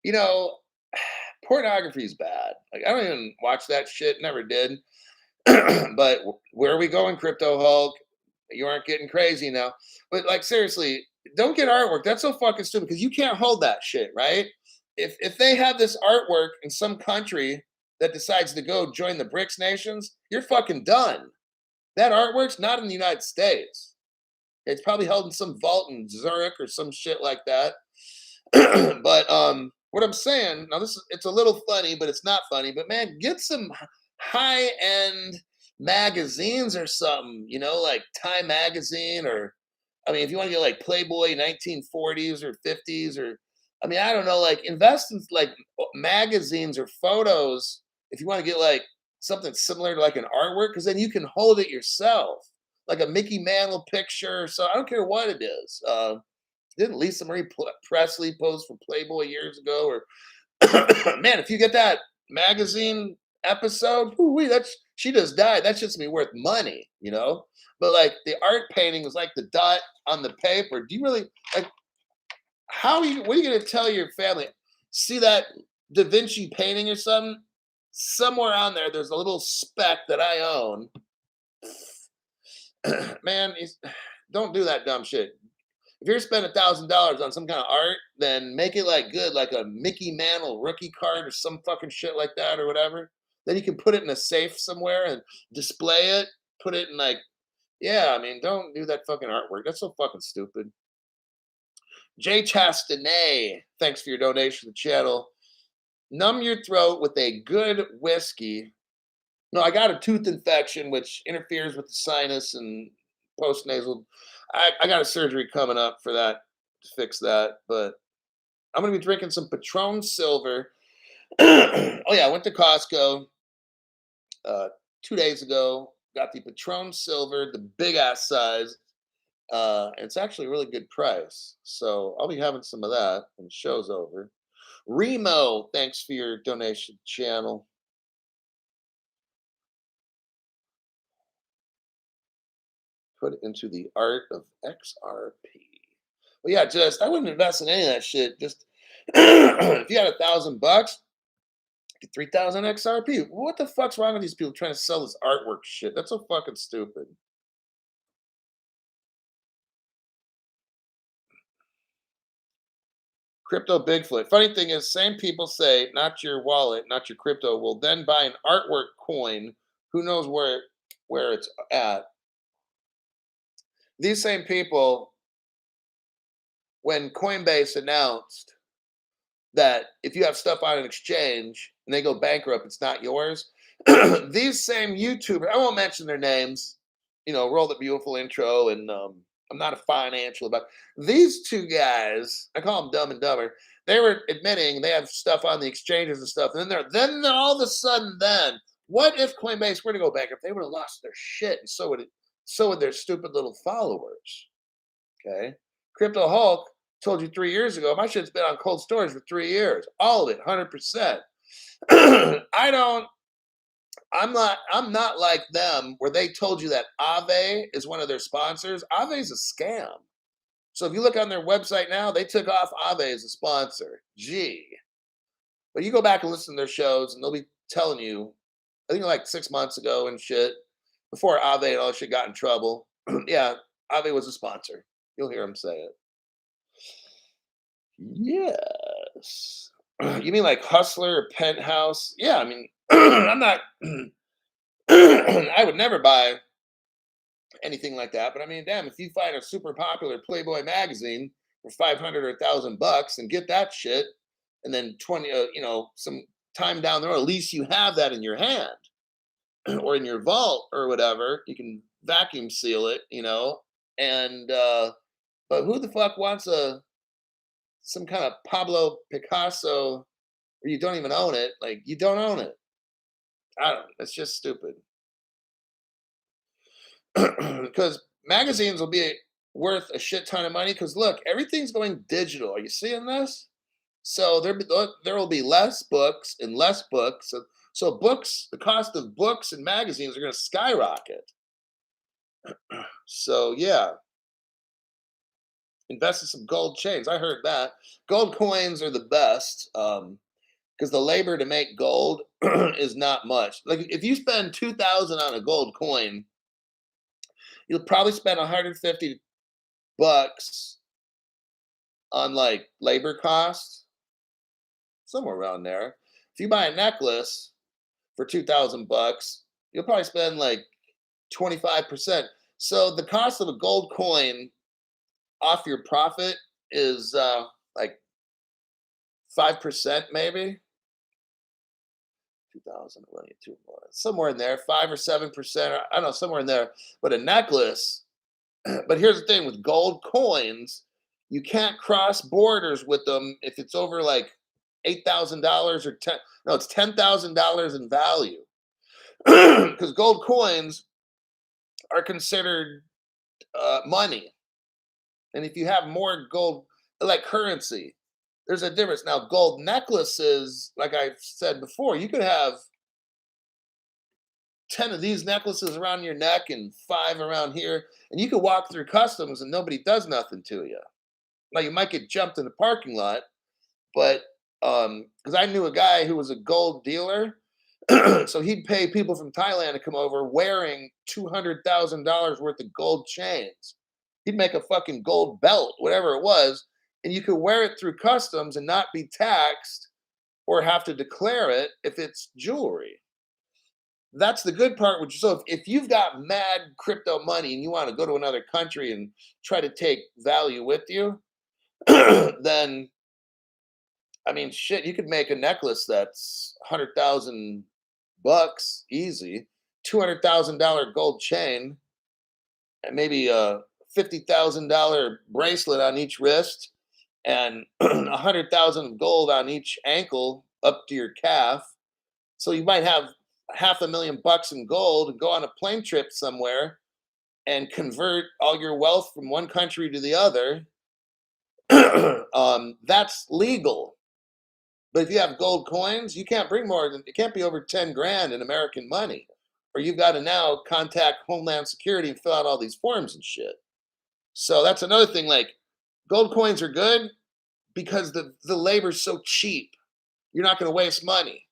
Speaker 1: You know, pornography is bad. Like, I don't even watch that shit, never did. But where are we going, Crypto Hulk? You aren't getting crazy now. But like, seriously, don't get artwork. That's so fucking stupid because you can't hold that shit, right? If they have this artwork in some country that decides to go join the BRICS nations, you're fucking done. That artwork's not in the United States. It's probably held in some vault in Zurich or some shit like that. But what I'm saying now, it's a little funny, but it's not funny. But man, get some high end magazines or something, like Time Magazine, or I mean, if you want to get like Playboy 1940s or 50s, or I mean, I don't know, like invest in like magazines or photos if you want to get like something similar to like an artwork, because then you can hold it yourself, like a Mickey Mantle picture. So I don't care what it is. Didn't Lisa Marie Presley pose for Playboy years ago? Or man, if you get that magazine episode, that's she just died. That's just me worth money. But like the art painting was like the dot on the paper. Do you really like? What are you going to tell your family? See that Da Vinci painting or something? Somewhere on there's a little speck that I own. Man, don't do that dumb shit. If you're spending $1,000 on some kind of art, then make it like good, like a Mickey Mantle rookie card or some fucking shit like that or whatever. Then you can put it in a safe somewhere and display it. Put it in like, yeah. I mean, don't do that fucking artwork. That's so fucking stupid. Jay Chastanet, thanks for your donation to the channel. Numb your throat with a good whiskey. No, I got a tooth infection, which interferes with the sinus and postnasal. I got a surgery coming up for that to fix that, but I'm gonna be drinking some Patron Silver. Oh yeah, I went to Costco 2 days ago. Got the Patron Silver, the big ass size. It's actually a really good price. So I'll be having some of that when the show's over. Remo, thanks for your donation channel. Put it into the art of XRP. Well, yeah, just I wouldn't invest in any of that shit. Just if you had $1,000, get 3,000 XRP. What the fuck's wrong with these people trying to sell this artwork shit? That's so fucking stupid. Crypto Bigfoot. Funny thing is, same people say not your wallet, not your crypto, will then buy an artwork coin. Who knows where it's at? These same people, when Coinbase announced that if you have stuff on an exchange and they go bankrupt, it's not yours. These same YouTubers, I won't mention their names, roll the beautiful intro, and I'm not a financial, but these two guys, I call them Dumb and Dumber. They were admitting they have stuff on the exchanges and stuff, and then all of a sudden, what if Coinbase were to go bankrupt? They would have lost their shit, and so would their stupid little followers. Okay, Crypto Hulk told you 3 years ago, my shit's been on cold storage for 3 years, all of it, 100%. I'm not like them where they told you that Aave is one of their sponsors. Aave is a scam. So if you look on their website now, they took off Aave as a sponsor. Gee. But you go back and listen to their shows and they'll be telling you, I think like 6 months ago and shit, before Aave and all that shit got in trouble. Yeah, Aave was a sponsor. You'll hear them say it. Yes. You mean like Hustler or Penthouse? Yeah, I mean, I'm not I would never buy anything like that. But I mean, damn, if you find a super popular Playboy magazine for 500 or $1,000 and get that shit, and then 20, some time down the road, at least you have that in your hand or in your vault or whatever. You can vacuum seal it, and but who the fuck wants some kind of Pablo Picasso where you don't even own it? Like you don't own it. I don't. It's just stupid. Because magazines will be worth a shit ton of money. Because look, everything's going digital. Are you seeing this? So there will be less books and less books. So books, the cost of books and magazines are going to skyrocket. So yeah, invest in some gold chains. I heard that gold coins are the best because the labor to make gold is not much. Like if you spend 2,000 on a gold coin, you'll probably spend $150 on like labor costs, somewhere around there. If you buy a necklace for $2,000, you'll probably spend like 25%. So the cost of a gold coin off your profit is like 5%, maybe. 2,000, somewhere in there, 5 or 7%. I don't know, somewhere in there. But a necklace. But here's the thing with gold coins, you can't cross borders with them if it's over like $8,000 or it's $10,000 in value. Because gold coins are considered money. And if you have more gold, like currency, there's a difference. Now, gold necklaces, like I said before, you could have 10 of these necklaces around your neck and 5 around here, and you could walk through customs and nobody does nothing to you. Now, you might get jumped in the parking lot, but because I knew a guy who was a gold dealer, so he'd pay people from Thailand to come over wearing $200,000 worth of gold chains. He'd make a fucking gold belt, whatever it was, and you could wear it through customs and not be taxed or have to declare it if it's jewelry. That's the good part. So if you've got mad crypto money and you want to go to another country and try to take value with you, then I mean, shit, you could make a necklace that's $100,000 easy, $200,000 gold chain, and maybe a $50,000 bracelet on each wrist, and 100,000 of gold on each ankle up to your calf. So you might have $500,000 in gold and go on a plane trip somewhere and convert all your wealth from one country to the other, that's legal. But if you have gold coins, you can't bring more than it can't be over 10 grand in American money. Or you've got to now contact Homeland Security and fill out all these forms and shit. So that's another thing. Like gold coins are good because the labor's so cheap. You're not going to waste money.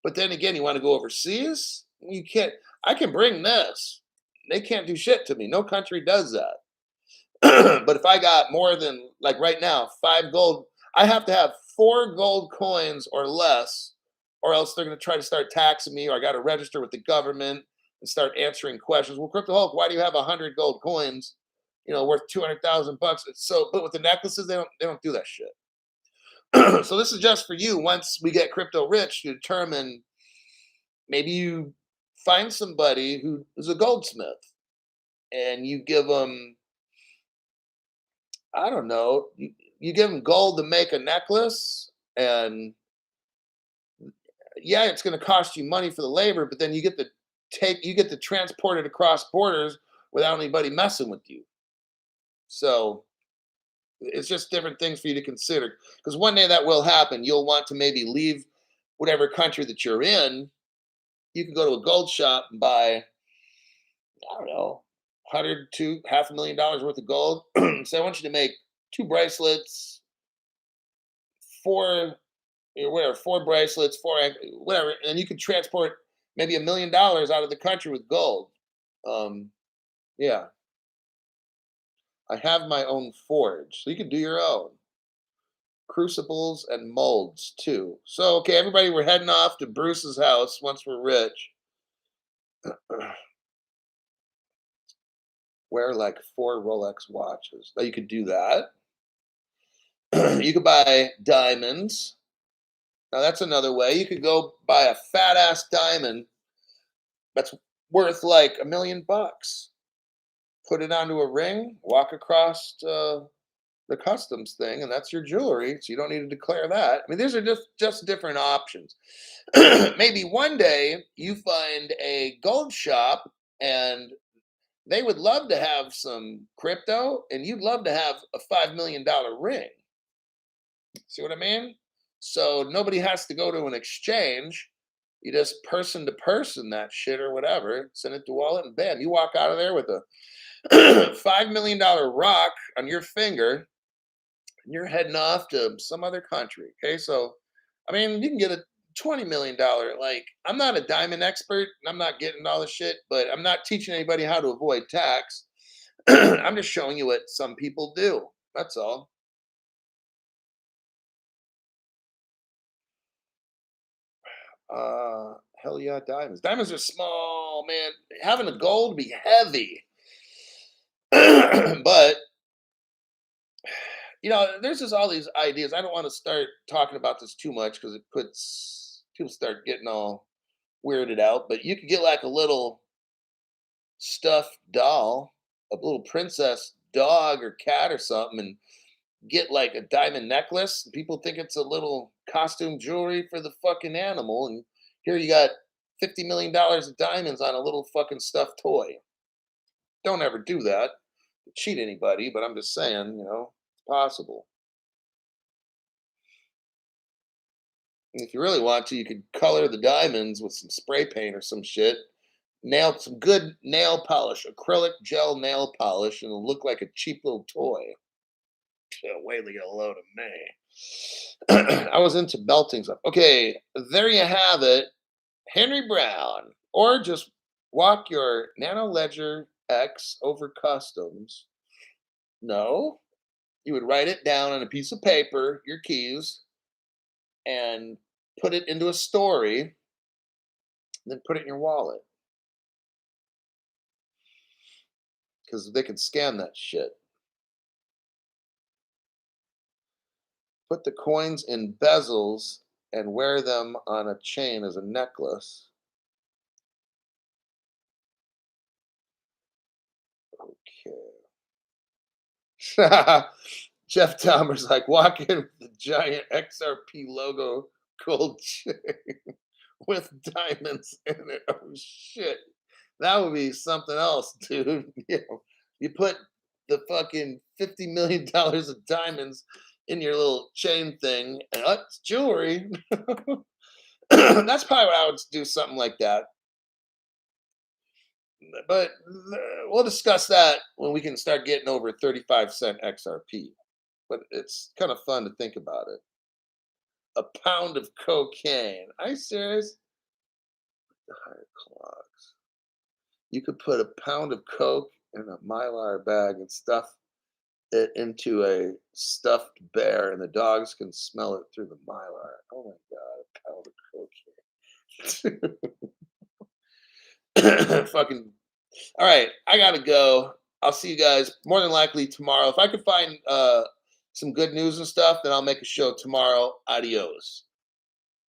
Speaker 1: But then again, you want to go overseas? You can't. I can bring this. They can't do shit to me. No country does that. But if I got more than like right now, 5 gold, I have to have 4 gold coins or less, or else they're going to try to start taxing me, or I got to register with the government and start answering questions. Well, Crypto Hulk, why do you have 100 gold coins? Worth 200,000 bucks. So, but with the necklaces, they don't do that shit. So this is just for you. Once we get crypto rich, to determine maybe you find somebody who is a goldsmith and you give them, I don't know, you give them gold to make a necklace, and yeah, it's going to cost you money for the labor, but then you get to transport it across borders without anybody messing with you. So it's just different things for you to consider, because one day that will happen. You'll want to maybe leave whatever country that you're in. You can go to a gold shop and buy, I don't know, 100 to $500,000 worth of gold. So I want you to make 2 bracelets, four, whatever, 4 bracelets, whatever, and you can transport maybe $1 million out of the country with gold. Um, yeah, I have my own forge, so you can do your own crucibles and molds too. So okay, everybody, we're heading off to Bruce's house once we're rich. Wear like 4 Rolex watches. Now you could do that. You could buy diamonds. Now that's another way. You could go buy a fat ass diamond that's worth like $1 million. Put it onto a ring, walk across the customs thing, and that's your jewelry. So you don't need to declare that. I mean, these are just different options. Maybe one day you find a gold shop and they would love to have some crypto, and you'd love to have a $5 million ring. See what I mean? So nobody has to go to an exchange. You just person to person that shit or whatever, send it to wallet, and bam, you walk out of there with a $5 million rock on your finger, and you're heading off to some other country. Okay, so I mean, you can get a $20 million. Like, I'm not a diamond expert, and I'm not getting all the shit, but I'm not teaching anybody how to avoid tax. I'm just showing you what some people do. That's all. Hell yeah, diamonds. Diamonds are small, man. Having a gold would be heavy. But there's just all these ideas. I don't want to start talking about this too much because it puts people start getting all weirded out. But you could get like a little stuffed doll, a little princess dog or cat or something, and get like a diamond necklace. People think it's a little costume jewelry for the fucking animal, and here you got $50 million of diamonds on a little fucking stuffed toy. Don't ever do that to cheat anybody, but I'm just saying, it's possible. And if you really want to, you could color the diamonds with some spray paint or some shit. Nail some good nail polish, acrylic gel nail polish, and it'll look like a cheap little toy. Wait till you get a load of me. I was into belting stuff. Okay, there you have it. Henry Brown. Or just walk your Nano Ledger X over customs. No, you would write it down on a piece of paper, your keys, and put it into a story, then put it in your wallet. Because they can scan that shit. Put the coins in bezels and wear them on a chain as a necklace. Okay. Jeff Dahmer's like, walk in with the giant XRP logo gold chain. with diamonds in it. Oh shit. That would be something else, dude. You put the fucking $50 million of diamonds in your little chain thing, and it's jewelry. That's probably what I would do, something like that. But we'll discuss that when we can start getting over 35 cent XRP. But it's kind of fun to think about it. A pound of cocaine. Are you serious? The higher clocks. You could put a pound of coke in a mylar bag and stuff it into a stuffed bear, and the dogs can smell it through the mylar. Oh my god, a pound of cocaine. Fucking. All right, I gotta go. I'll see you guys more than likely tomorrow. If I can find some good news and stuff, then I'll make a show tomorrow. Adios.